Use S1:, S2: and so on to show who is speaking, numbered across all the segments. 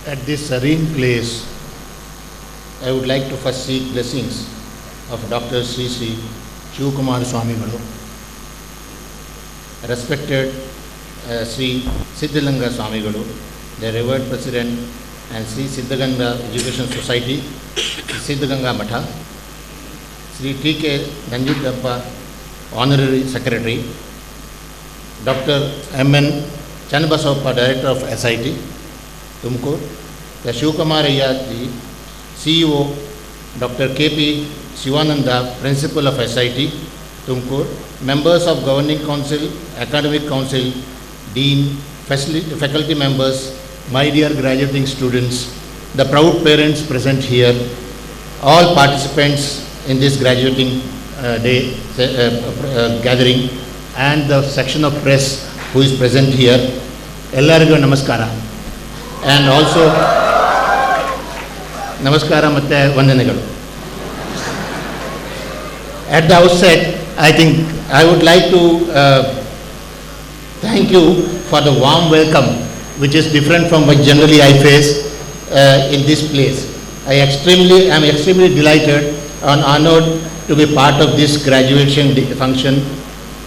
S1: At this serene place, I would like to first seek blessings of Dr. Sri Sri Shivakumar Swami Garu, respected Sri Siddhalanga Swami Garu, the revered President and Sri Siddhaganga Education Society, Siddhaganga Matha, Sri T.K. Nanjidappa, Honorary Secretary, Dr. M.N. Channabasappa, Director of SIT, Tumkur, the Shivakumar Ayyaji, CEO, Dr. K.P. Shivananda, Principal of SIT, Tumkur, members of Governing Council, Academic Council, Dean, faculty members, my dear graduating students, the proud parents present here, all participants in this graduating day gathering, and the section of press who is present here, ellarigu namaskara. And also, namaskara matte vandanegalu. At the outset, I think I would like to thank you for the warm welcome, which is different from what generally I face in this place. I am extremely delighted and honored to be part of this graduation function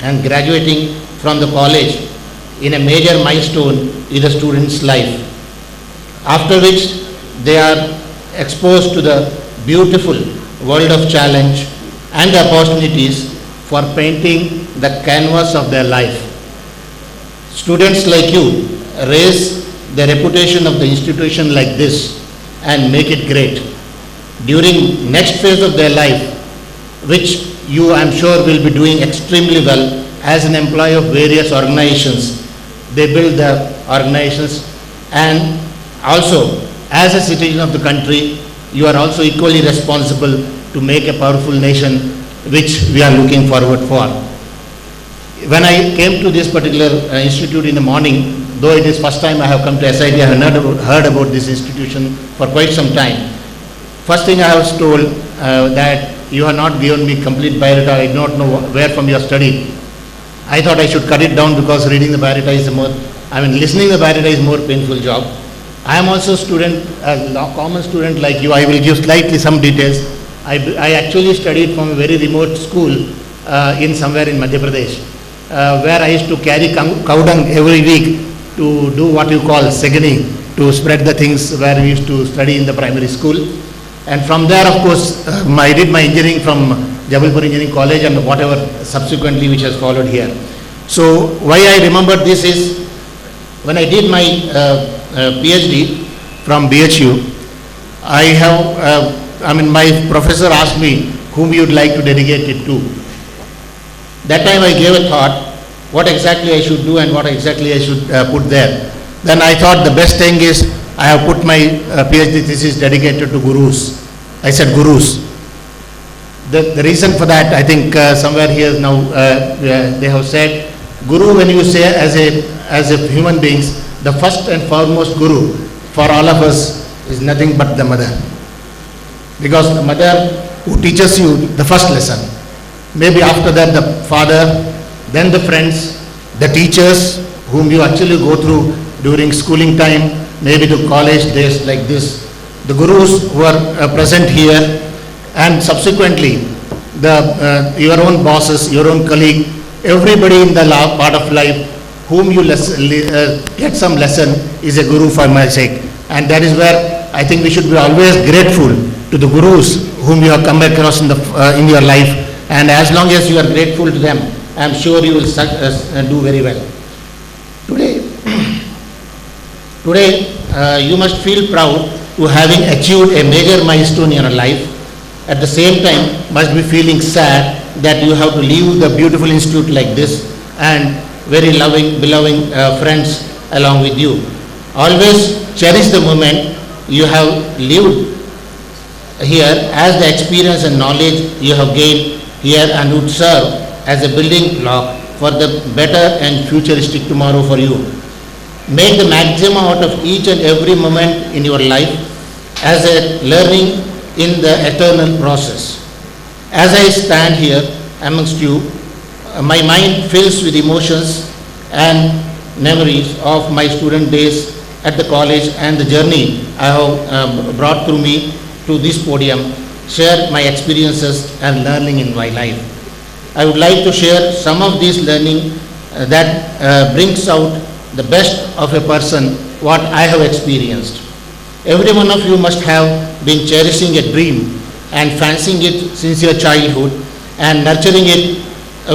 S1: and graduating from the college in a major milestone in the student's life, after which they are exposed to the beautiful world of challenge and the opportunities for painting the canvas of their life. Students like you raise the reputation of the institution like this and make it great. During next phase of their life, which you I am sure will be doing extremely well as an employee of various organizations, they build the organizations, and also as a citizen of the country, you are also equally responsible to make a powerful nation, which we are looking forward for. When I came to this particular institute in the morning, though it is first time I have come to SIT, I have heard about this institution for quite some time. First thing I was told that you have not given me complete biodata, I do not know where from you have studied. I thought I should cut it down because reading the biodata is listening the biodata is more painful job. I am also a student, a common student like you. I will give slightly some details. I actually studied from a very remote school in somewhere in Madhya Pradesh, where I used to carry cow dung every week to do what you call seganing, to spread the things where we used to study in the primary school. And from there, of course, I did my engineering from Jabalpur Engineering College and whatever subsequently which has followed here. So why I remember this is, when I did my PhD from BHU, my professor asked me whom you would like to dedicate it to. That time I gave a thought, what exactly I should do and what exactly I should put there. Then I thought the best thing is, I have put my PhD thesis dedicated to gurus. I said gurus. The reason for that, I think somewhere here now they have said, guru, when you say as a human beings, the first and foremost guru for all of us is nothing but the mother. Because the mother who teaches you the first lesson. Maybe after that the father, then the friends, the teachers whom you actually go through during schooling time, maybe to college days like this, the gurus who are present here, and subsequently your own bosses, your own colleague, everybody in the part of life whom you get some lesson is a guru for my sake. And that is where I think we should be always grateful to the gurus whom you have come across in your life, and as long as you are grateful to them, I am sure you will do very well. Today, you must feel proud to having achieved a major milestone in your life. At the same time, must be feeling sad that you have to leave the beautiful institute like this and very loving, beloved friends along with you. Always cherish the moment you have lived here, as the experience and knowledge you have gained here and would serve as a building block for the better and futuristic tomorrow for you. Make the maximum out of each and every moment in your life as a learning in the eternal process. As I stand here amongst you, my mind fills with emotions and memories of my student days at the college and the journey I have brought through me to this podium, share my experiences and learning in my life. I would like to share some of these learning that brings out the best of a person, what I have experienced. Every one of you must have been cherishing a dream and fancying it since your childhood and nurturing it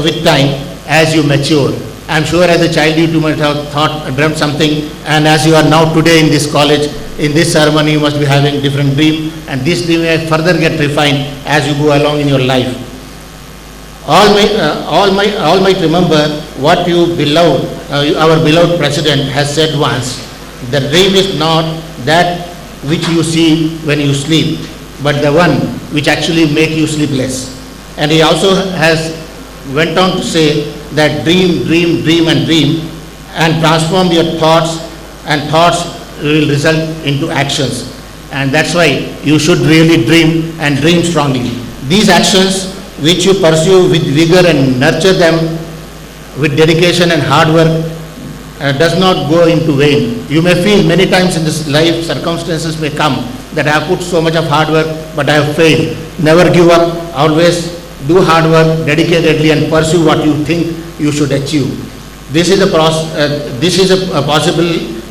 S1: with time as you mature. I am sure as a child you might have dreamt something, and as you are now today in this college, in this ceremony you must be having different dream, and this dream will further get refined as you go along in your life. All might remember what our beloved president has said once. The dream is not that which you see when you sleep, but the one which actually make you sleepless. And he also has went on to say that dream and transform your thoughts, and thoughts will result into actions. And that's why you should really dream and dream strongly. These actions which you pursue with vigor and nurture them with dedication and hard work does not go into vain. You may feel many times in this life circumstances may come that I have put so much of hard work but I have failed. Never give up, always do hard work dedicatedly and pursue what you think you should achieve. This is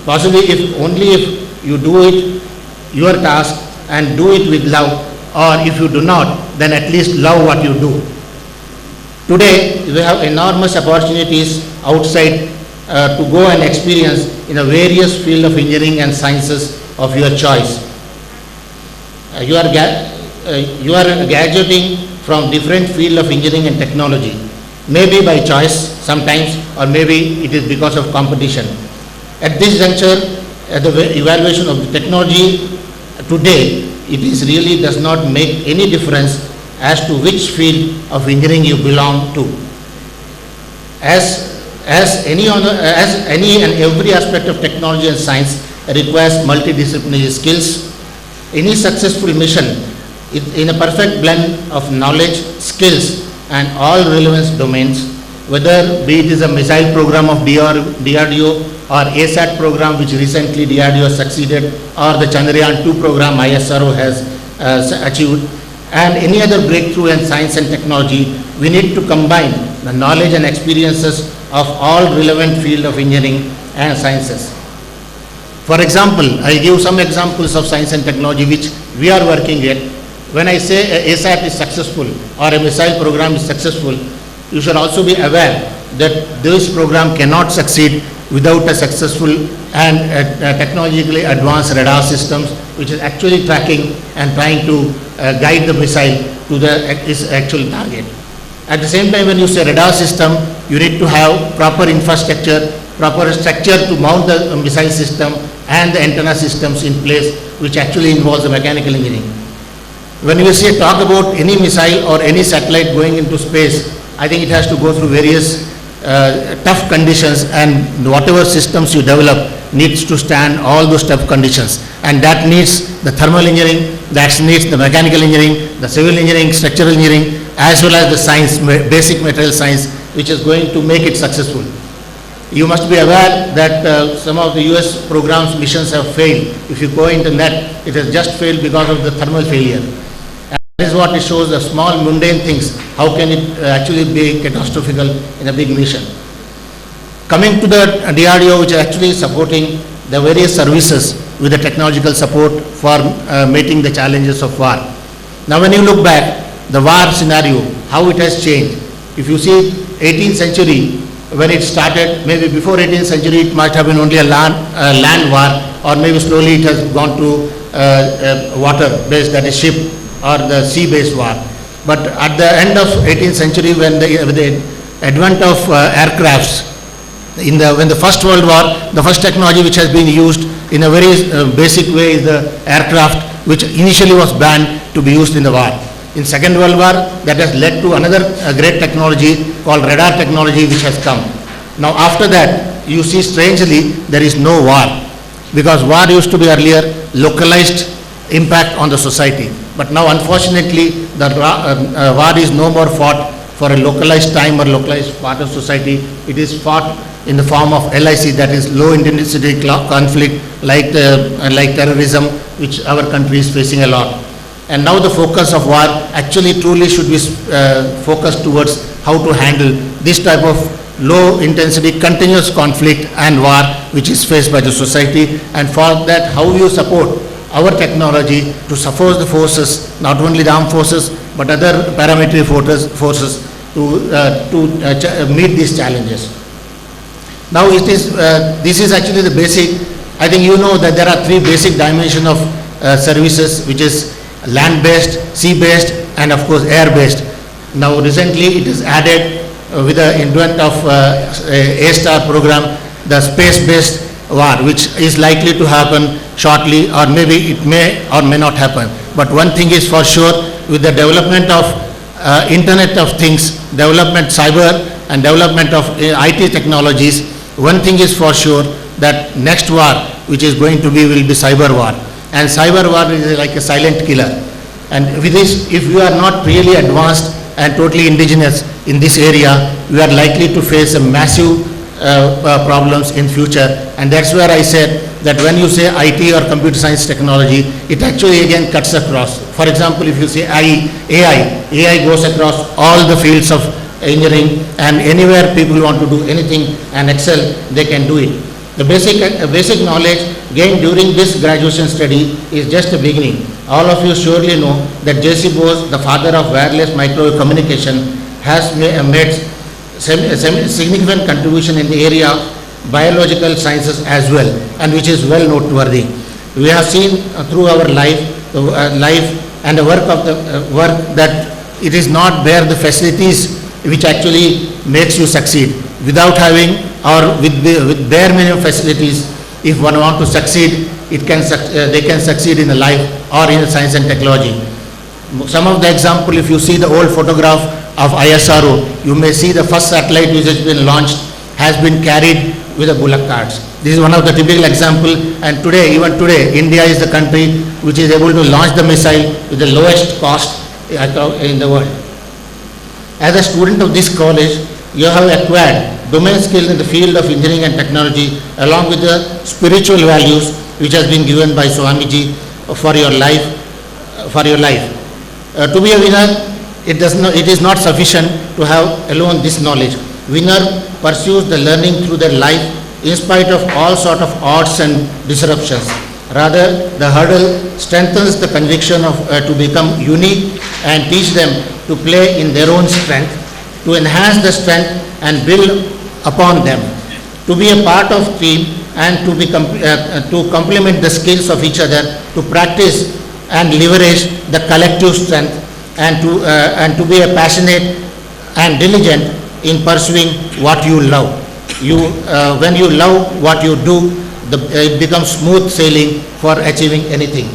S1: possibly if only if you do it your task and do it with love, or if you do not, then at least love what you do. Today we have enormous opportunities outside to go and experience in a various field of engineering and sciences of your choice. You are graduating from different field of engineering and technology, maybe by choice sometimes, or maybe it is because of competition. At this juncture, at the evaluation of the technology today, it is really does not make any difference as to which field of engineering you belong to. As any and every aspect of technology and science requires multidisciplinary skills, any successful mission in a perfect blend of knowledge, skills and all relevant domains, whether be it is a missile program of DRDO or ASAT program which recently DRDO succeeded, or the Chandrayaan-2 program ISRO has achieved, and any other breakthrough in science and technology, we need to combine the knowledge and experiences of all relevant field of engineering and sciences. For example, I give some examples of science and technology which we are working at. When I say ASAT is successful or a missile program is successful, you should also be aware that this program cannot succeed without a successful and technologically advanced radar systems which is actually tracking and trying to guide the missile to its actual target. At the same time, when you say radar system, you need to have proper infrastructure, proper structure to mount the missile system and the antenna systems in place, which actually involves the mechanical engineering. When you say talk about any missile or any satellite going into space, I think it has to go through various tough conditions, and whatever systems you develop needs to stand all those tough conditions, and that needs the thermal engineering, that needs the mechanical engineering, the civil engineering, structural engineering, as well as the science, basic material science, which is going to make it successful. You must be aware that some of the US programs missions have failed. If you go into that, it has just failed because of the thermal failure. That is what it shows, the small mundane things, how can it actually be catastrophical in a big mission. Coming to the DRDO, which is actually supporting the various services with the technological support for meeting the challenges of war. Now when you look back, the war scenario, how it has changed. If you see 18th century, when it started, maybe before 18th century, it might have been only a land war, or maybe slowly it has gone to water-based, that is ship, or the sea-based war. But at the end of 18th century, when the advent of aircrafts, when the First World War, the first technology which has been used in a very basic way is the aircraft, which initially was banned to be used in the war. In Second World War, that has led to another great technology called radar technology, which has come. Now after that, you see strangely there is no war, because war used to be earlier localized impact on the society. But now unfortunately the war is no more fought for a localized time or localized part of society. It is fought in the form of LIC, that is low intensity conflict, like terrorism, which our country is facing a lot. And now the focus of war actually truly should be focused towards how to handle this type of low intensity continuous conflict and war which is faced by the society, and for that how you support our technology to support the forces, not only the armed forces but other paramilitary forces to meet these challenges. Now this is actually the basic. I think you know that there are three basic dimensions of services, which is land-based, sea-based, and of course air-based. Now recently it is added with the advent of A-STAR program, the space-based war, which is likely to happen shortly, or maybe it may or may not happen. But one thing is for sure, with the development of Internet of Things, development cyber and development of IT technologies, one thing is for sure, that next war which is going to be will be cyber war. And cyber war is like a silent killer. And with this, if we are not really advanced and totally indigenous in this area, we are likely to face a massive problems in future. And that's where I said that when you say IT or computer science technology, it actually again cuts across. For example, if you say AI goes across all the fields of engineering, and anywhere people want to do anything and excel, they can do it. The basic knowledge gained during this graduation study is just the beginning. All of you surely know that J.C. Bose, the father of wireless microwave communication, has made significant contribution in the area of biological sciences as well, and which is well noteworthy. We have seen through our life and the work of work that it is not bare the facilities which actually makes you succeed. Without having or with bare minimum facilities, if one want to succeed, they can succeed in the life or in science and technology. Some of the example, if you see the old photograph of ISRO, you may see the first satellite which has been launched has been carried with the bullock carts. This is one of the typical example, and today, even today, India is the country which is able to launch the missile with the lowest cost in the world. As a student of this college, you have acquired domain skills in the field of engineering and technology, along with the spiritual values which has been given by Swamiji for your life. To be a winner, it is not sufficient to have alone this knowledge. Winner pursues the learning through their life in spite of all sort of odds and disruptions. Rather, the hurdle strengthens the conviction of to become unique and teach them to play in their own strength, to enhance the strength and build upon them, to be a part of team and to complement the skills of each other, to practice and leverage the collective strength, and to be a passionate and diligent in pursuing what you love. When you love what you do, it becomes smooth sailing for achieving anything.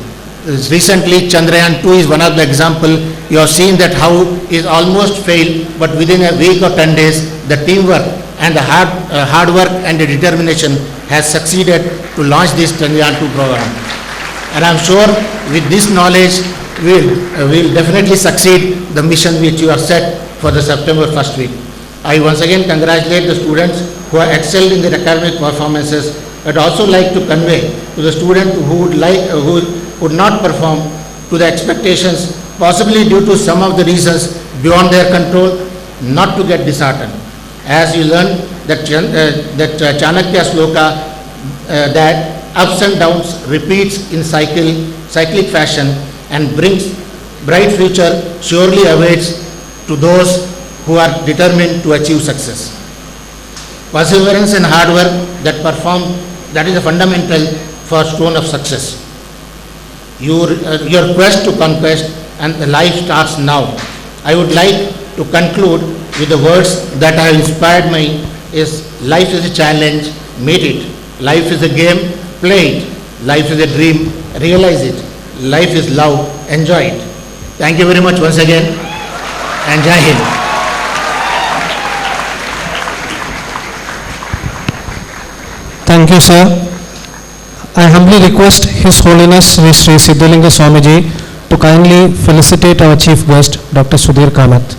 S1: Recently, Chandrayaan 2 is one of the example. You have seen that how it almost failed, but within a week or 10 days, the teamwork and the hard work and the determination has succeeded to launch this Chandrayaan 2 program. And I'm sure with this knowledge, we'll definitely succeed the mission which you have set for the September 1st week. I once again congratulate the students who have excelled in their academic performances. I'd also like to convey to the student who would not perform to the expectations, possibly due to some of the reasons beyond their control, not to get disheartened. As you learn that Chanakya sloka, that ups and downs repeats in cyclic fashion and brings bright future surely awaits to those who are determined to achieve success. Perseverance and hard work that is a fundamental for stone of success. Your quest to conquest and the life starts now. I would like to conclude with the words that have inspired me is: life is a challenge, meet it. Life is a game, play it. Life is a dream, realize it. Life is love, enjoy it. Thank you very much once again, and Jai Hind.
S2: Thank you, sir. I humbly request His Holiness Sri Siddhalinga Swamiji to kindly felicitate our chief guest, Dr. Sudhir Kamath.